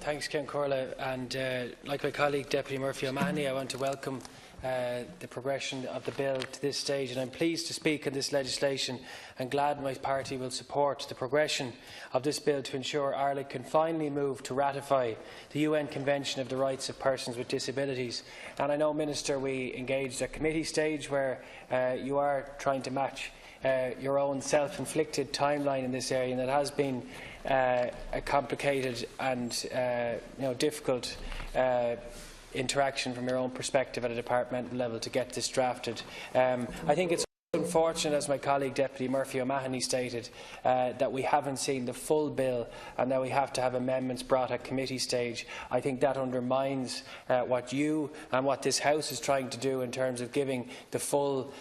Thanks, Ken Corla. And like my colleague Deputy Murphy O'Mahony, I want to welcome the progression of the bill to this stage, and I'm pleased to speak on this legislation and glad my party will support the progression of this bill to ensure Ireland can finally move to ratify the UN Convention of the Rights of Persons with Disabilities. And I know, Minister, we engaged at committee stage where you are trying to match your own self-inflicted timeline in this area, and it has been a complicated and difficult interaction from your own perspective at a departmental level to get this drafted. I think it's unfortunate, as my colleague Deputy Murphy O'Mahony stated, that we haven't seen the full bill and that we have to have amendments brought at committee stage. I think that undermines what you and what this House is trying to do in terms of giving the full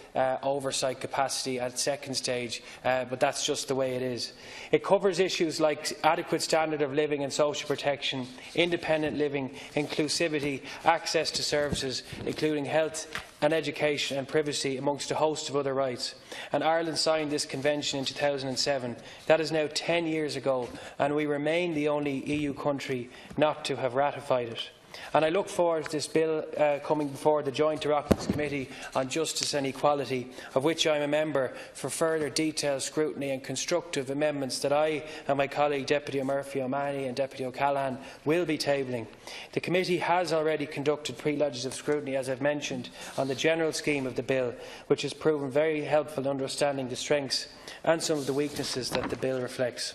oversight capacity at second stage, but that's just the way it is. It covers issues like adequate standard of living and social protection, independent living, inclusivity, access to services, including health and education and privacy, amongst a host of other rights. And Ireland signed this convention in 2007. That is now 10 years ago, and we remain the only EU country not to have ratified it. And I look forward to this bill coming before the Joint Oireachtas Committee on Justice and Equality, of which I am a member, for further detailed scrutiny and constructive amendments that I and my colleague Deputy Murphy O'Mahony and Deputy O'Callaghan will be tabling. The committee has already conducted pre-legislative scrutiny, as I have mentioned, on the general scheme of the bill, which has proven very helpful in understanding the strengths and some of the weaknesses that the bill reflects.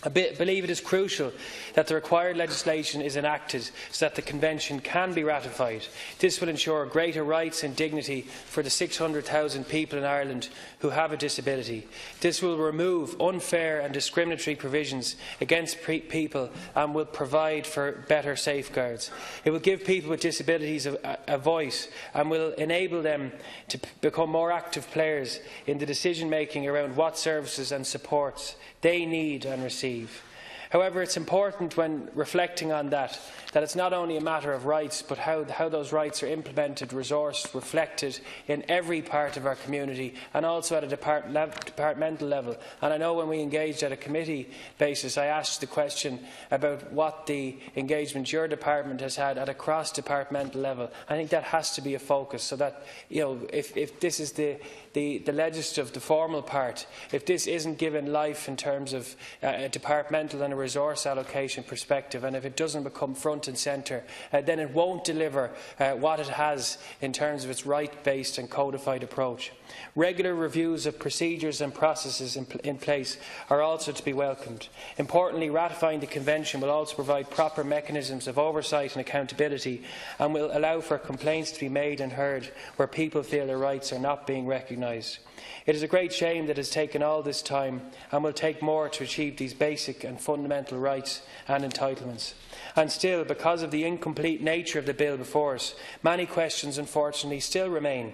I believe it is crucial that the required legislation is enacted so that the Convention can be ratified. This will ensure greater rights and dignity for the 600,000 people in Ireland who have a disability. This will remove unfair and discriminatory provisions against people and will provide for better safeguards. It will give people with disabilities a voice and will enable them to become more active players in the decision-making around what services and supports they need and receive. However, it is important when reflecting on that it's not only a matter of rights, but how those rights are implemented, resourced, reflected in every part of our community, and also at a departmental level. And I know when we engaged at a committee basis, I asked the question about what the engagement your department has had at a cross-departmental level. I think that has to be a focus, so that if this is the legislative, the formal part, if this isn't given life in terms of a departmental and a resource allocation perspective, and if it doesn't become front and centre, then it won't deliver what it has in terms of its right-based and codified approach. Regular reviews of procedures and processes in place are also to be welcomed. Importantly, ratifying the Convention will also provide proper mechanisms of oversight and accountability, and will allow for complaints to be made and heard where people feel their rights are not being recognised. It is a great shame that it has taken all this time and will take more to achieve these basic and fundamental rights and entitlements. And still, because of the incomplete nature of the bill before us, many questions unfortunately still remain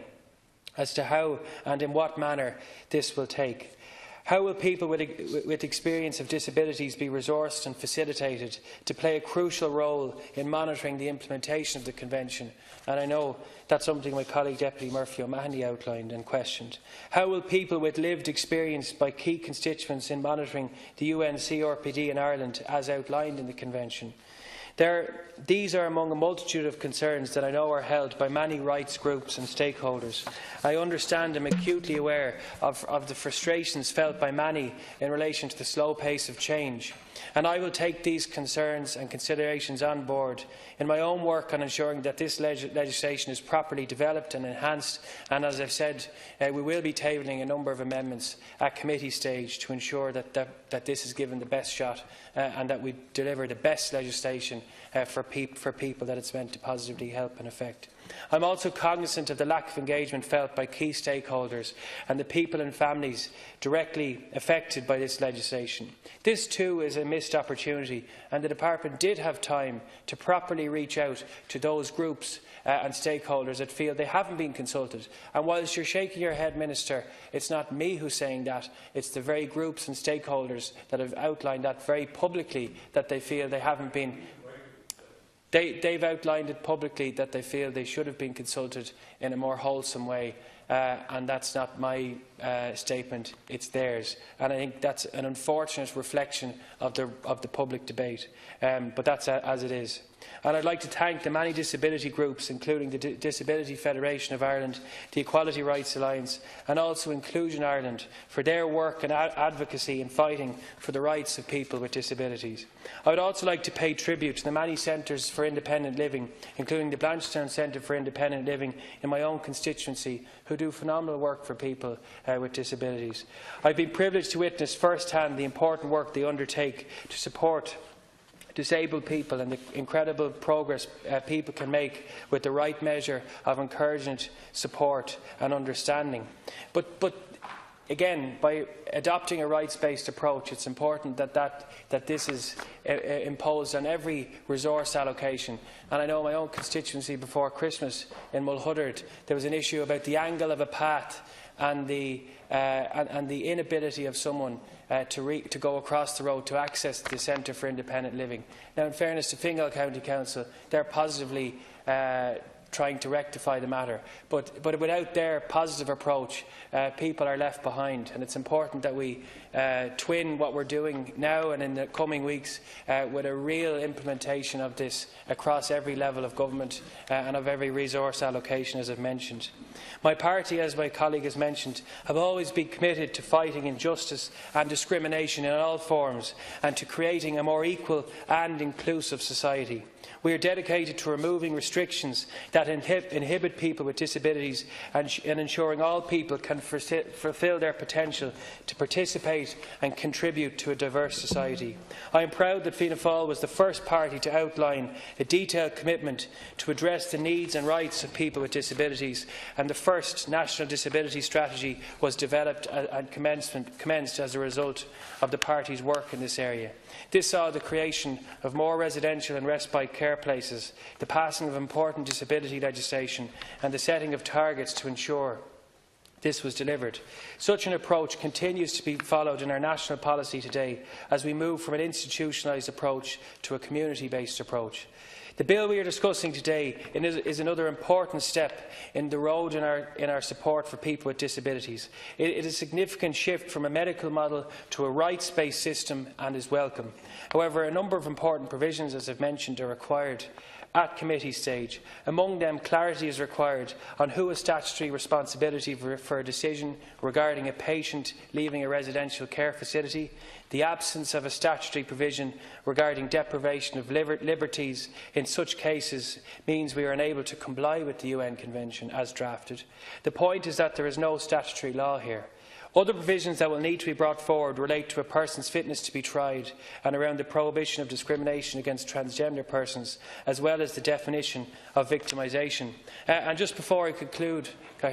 as to how and in what manner this will take. How will people with experience of disabilities be resourced and facilitated to play a crucial role in monitoring the implementation of the Convention? And I know that's something my colleague Deputy Murphy O'Mahony outlined and questioned. How will people with lived experience by key constituents in monitoring the UN CRPD in Ireland, as outlined in the Convention? These are among a multitude of concerns that I know are held by many rights groups and stakeholders. I understand and am acutely aware of the frustrations felt by many in relation to the slow pace of change, and I will take these concerns and considerations on board in my own work on ensuring that this legislation is properly developed and enhanced. And as I have said, we will be tabling a number of amendments at committee stage to ensure that this is given the best shot and that we deliver the best legislation for people that it is meant to positively help and affect. I am also cognizant of the lack of engagement felt by key stakeholders and the people and families directly affected by this legislation. This too is a missed opportunity, and the Department did have time to properly reach out to those groups and stakeholders that feel they haven't been consulted. And whilst you're shaking your head, Minister, it's not me who's saying that, it's the very groups and stakeholders that have outlined that very publicly, that they feel they haven't been. They've outlined it publicly that they feel they should have been consulted in a more wholesome way and that's not my statement, it's theirs. And I think that's an unfortunate reflection of the public debate, but that's as it is. And I'd like to thank the many disability groups, including the Disability Federation of Ireland, the Equality Rights Alliance and also Inclusion Ireland, for their work and advocacy in fighting for the rights of people with disabilities. I would also like to pay tribute to the many centres for independent living, including the Blanchetown Centre for Independent Living in my own constituency, who do phenomenal work for people with disabilities. I have been privileged to witness first-hand the important work they undertake to support disabled people and the incredible progress people can make with the right measure of encouragement, support and understanding. But again, by adopting a rights-based approach, it's important that this is imposed on every resource allocation. And I know in my own constituency before Christmas in Mulhuddard, there was an issue about the angle of a path and the inability of someone to go across the road to access the Centre for Independent Living. Now, in fairness to Fingal County Council, they're positively trying to rectify the matter. But without their positive approach, people are left behind, and it's important that we twin what we're doing now and in the coming weeks with a real implementation of this across every level of government and of every resource allocation, as I've mentioned. My party, as my colleague has mentioned, have always been committed to fighting injustice and discrimination in all forms and to creating a more equal and inclusive society. We are dedicated to removing restrictions that inhibit people with disabilities and ensuring all people can fulfil their potential to participate and contribute to a diverse society. I am proud that Fianna Fáil was the first party to outline a detailed commitment to address the needs and rights of people with disabilities, and the first national disability strategy was developed and commenced as a result of the party's work in this area. This saw the creation of more residential and respite care places, the passing of important disability legislation and the setting of targets to ensure this was delivered. Such an approach continues to be followed in our national policy today as we move from an institutionalised approach to a community-based approach. The bill we are discussing today is another important step in the road in our support for people with disabilities. It is a significant shift from a medical model to a rights-based system and is welcome. However, a number of important provisions, as I've mentioned, are required at committee stage. Among them, clarity is required on who has statutory responsibility for a decision regarding a patient leaving a residential care facility. The absence of a statutory provision regarding deprivation of liberties in such cases means we are unable to comply with the UN Convention as drafted. The point is that there is no statutory law here. Other provisions that will need to be brought forward relate to a person's fitness to be tried and around the prohibition of discrimination against transgender persons, as well as the definition of victimisation. And just before I conclude, I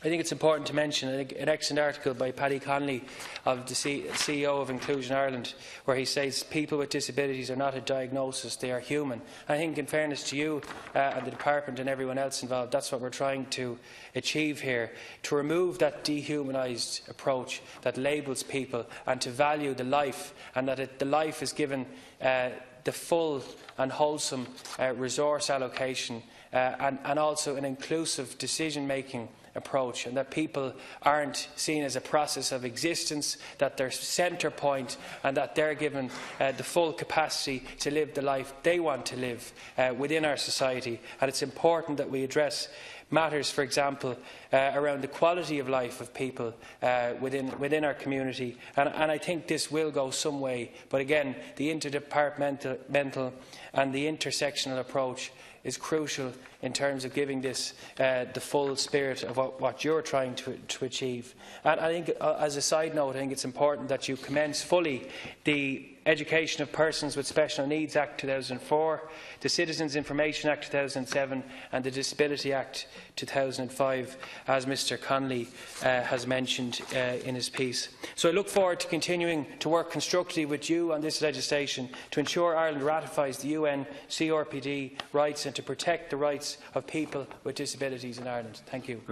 think it's important to mention an excellent article by Paddy Connolly, of the CEO of Inclusion Ireland, where he says people with disabilities are not a diagnosis, they are human. I think, in fairness to you and the Department and everyone else involved, that's what we're trying to achieve here, to remove that dehumanised approach that labels people and to value the life, and that the life is given the full and wholesome resource allocation and also an inclusive decision-making approach, and that people aren't seen as a process of existence, that they're centre point and that they're given the full capacity to live the life they want to live within our society. And it's important that we address matters, for example, around the quality of life of people within our community. And I think this will go some way. But again, the interdepartmental and the intersectional approach is crucial in terms of giving this the full spirit of what you're trying to achieve. And I think, as a side note, I think it's important that you commence fully the Education of Persons with Special Needs Act 2004, the Citizens Information Act 2007 and the Disability Act 2005, as Mr Connolly has mentioned in his piece. So I look forward to continuing to work constructively with you on this legislation to ensure Ireland ratifies the UN CRPD rights and to protect the rights of people with disabilities in Ireland. Thank you.